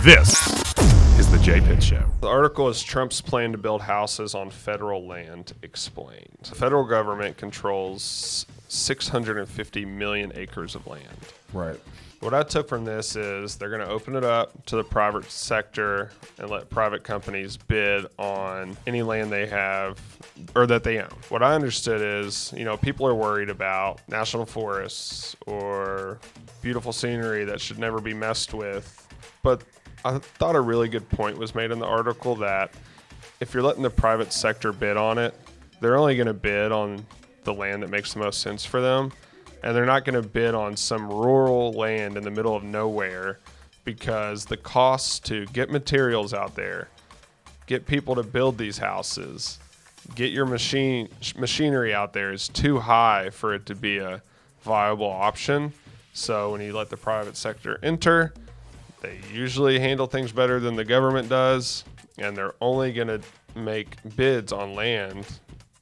This is the Jay Pitt Show. The article is Trump's plan to build houses on federal land explained. The federal government controls 650 million acres of land. Right. What I took from this is they're going to open it up to the private sector and let private companies bid on any land they have or that they own. What I understood is, people are worried about national forests or beautiful scenery that should never be messed with. But I thought a really good point was made in the article that if you're letting the private sector bid on it, they're only going to bid on the land that makes the most sense for them. And they're not going to bid on some rural land in the middle of nowhere because the costs to get materials out there, get people to build these houses, get your machinery out there is too high for it to be a viable option. So when you let the private sector enter, they usually handle things better than the government does, and they're only going to make bids on land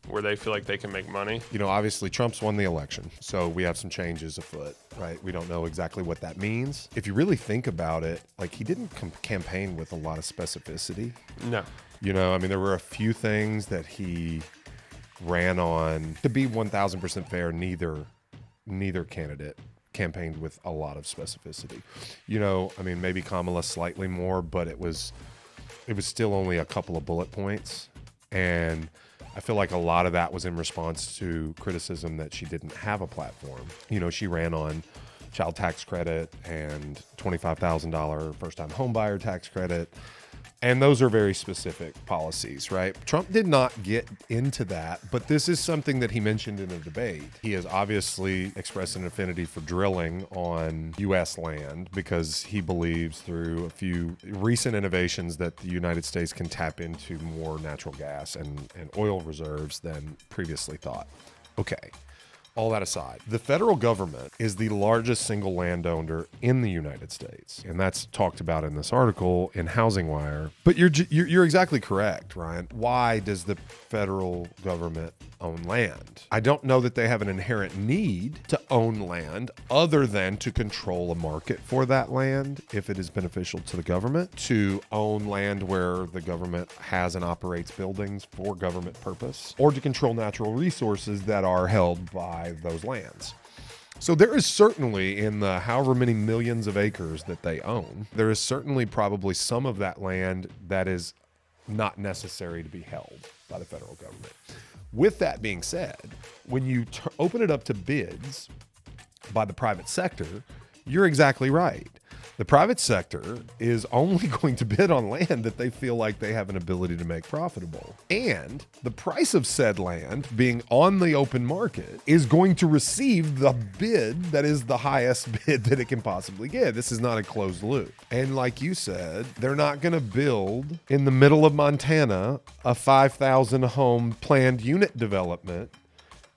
where they feel like they can make money. Obviously Trump's won the election, so we have some changes afoot, right? We don't know exactly what that means. If you really think about it, he didn't campaign with a lot of specificity. No. There were a few things that he ran on. To be 1,000% fair, neither candidate campaigned with a lot of specificity. Maybe Kamala slightly more, but it was still only a couple of bullet points. And I feel like a lot of that was in response to criticism that she didn't have a platform. She ran on child tax credit and $25,000 first-time homebuyer tax credit. And those are very specific policies, right? Trump did not get into that, but this is something that he mentioned in a debate. He has obviously expressed an affinity for drilling on U.S. land because he believes through a few recent innovations that the United States can tap into more natural gas and oil reserves than previously thought. Okay. All that aside, the federal government is the largest single landowner in the United States, and that's talked about in this article in Housing Wire. But you're exactly correct, Ryan. Why does the federal government own land? I don't know that they have an inherent need to own land other than to control a market for that land if it is beneficial to the government, to own land where the government has and operates buildings for government purpose, or to control natural resources that are held by those lands. So there is certainly, in the however many millions of acres that they own, there is certainly probably some of that land that is not necessary to be held by the federal government. With that being said, when you open it up to bids by the private sector, you're exactly right. The private sector is only going to bid on land that they feel like they have an ability to make profitable. And the price of said land being on the open market is going to receive the bid that is the highest bid that it can possibly get. This is not a closed loop. And like you said, they're not going to build in the middle of Montana a 5,000 home planned unit development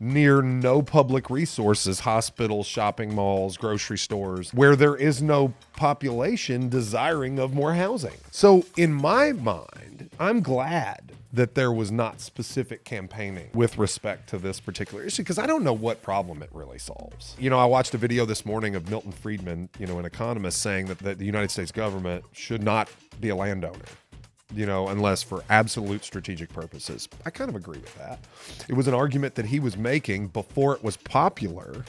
near no public resources, hospitals, shopping malls, grocery stores, where there is no population desiring of more housing. So in my mind, I'm glad that there was not specific campaigning with respect to this particular issue, because I don't know what problem it really solves. I watched a video this morning of Milton Friedman, an economist, saying that the United States government should not be a landowner, unless for absolute strategic purposes. I kind of agree with that. It was an argument that he was making before it was popular,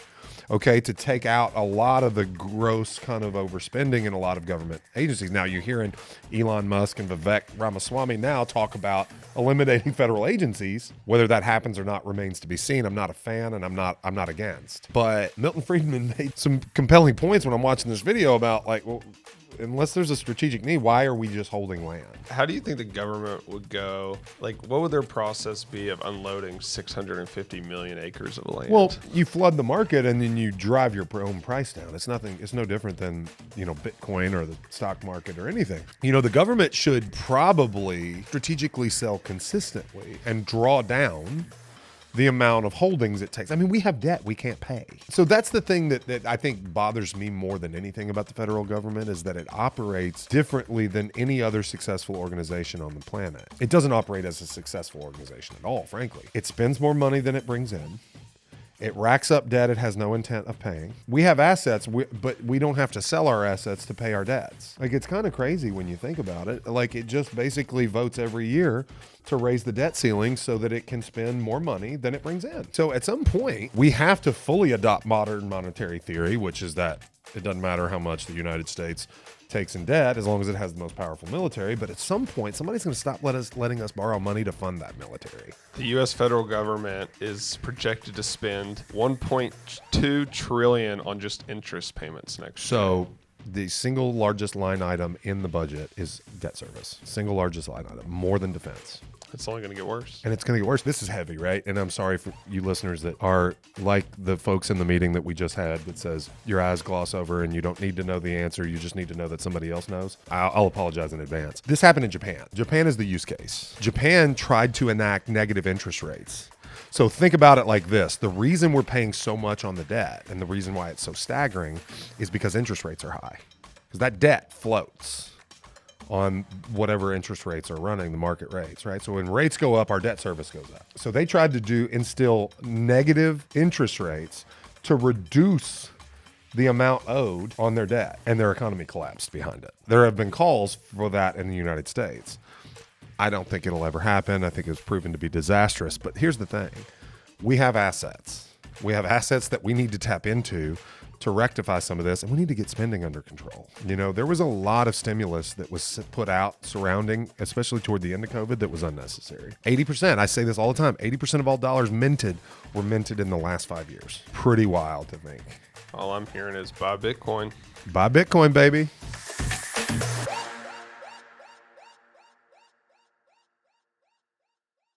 to take out a lot of the gross kind of overspending in a lot of government agencies. Now you're hearing Elon Musk and Vivek Ramaswamy now talk about eliminating federal agencies. Whether that happens or not remains to be seen. I'm not a fan and I'm not against. But Milton Friedman made some compelling points when I'm watching this video about unless there's a strategic need, why are we just holding land? How do you think the government would go? What would their process be of unloading 650 million acres of land? Well, you flood the market and then you drive your own price down. It's no different than, Bitcoin or the stock market or anything. The government should probably strategically sell consistently and draw down the amount of holdings it takes. We have debt we can't pay. So that's the thing that I think bothers me more than anything about the federal government, is that it operates differently than any other successful organization on the planet. It doesn't operate as a successful organization at all, frankly. It spends more money than it brings in. It racks up debt it has no intent of paying. We have assets, but we don't have to sell our assets to pay our debts. Like, it's kind of crazy when you think about it. Like, it just basically votes every year to raise the debt ceiling so that it can spend more money than it brings in. So at some point, we have to fully adopt modern monetary theory, which is that it doesn't matter how much the United States takes in debt as long as it has the most powerful military. But at some point, somebody's going to stop letting us borrow money to fund that military. The U.S. federal government is projected to spend $1.2 trillion on just interest payments next year. So the single largest line item in the budget is debt service. Single largest line item, more than defense. It's only going to get worse. And it's going to get worse. This is heavy, right? And I'm sorry for you listeners that are like the folks in the meeting that we just had that says your eyes gloss over and you don't need to know the answer. You just need to know that somebody else knows. I'll apologize in advance. This happened in Japan. Japan is the use case. Japan tried to enact negative interest rates. So think about it like this. The reason we're paying so much on the debt and the reason why it's so staggering is because interest rates are high. Because that debt floats on whatever interest rates are running, the market rates, right? So when rates go up, our debt service goes up. So they tried to instill negative interest rates to reduce the amount owed on their debt, and their economy collapsed behind it. There have been calls for that in the United States. I don't think it'll ever happen. I think it's proven to be disastrous. But here's the thing. We have assets. We have assets that we need to tap into to rectify some of this, and we need to get spending under control. You know, there was a lot of stimulus that was put out surrounding, especially toward the end of COVID, that was unnecessary. 80%, I say this all the time, 80% of all dollars minted were minted in the last 5 years. Pretty wild to think. All I'm hearing is buy Bitcoin. Buy Bitcoin, baby.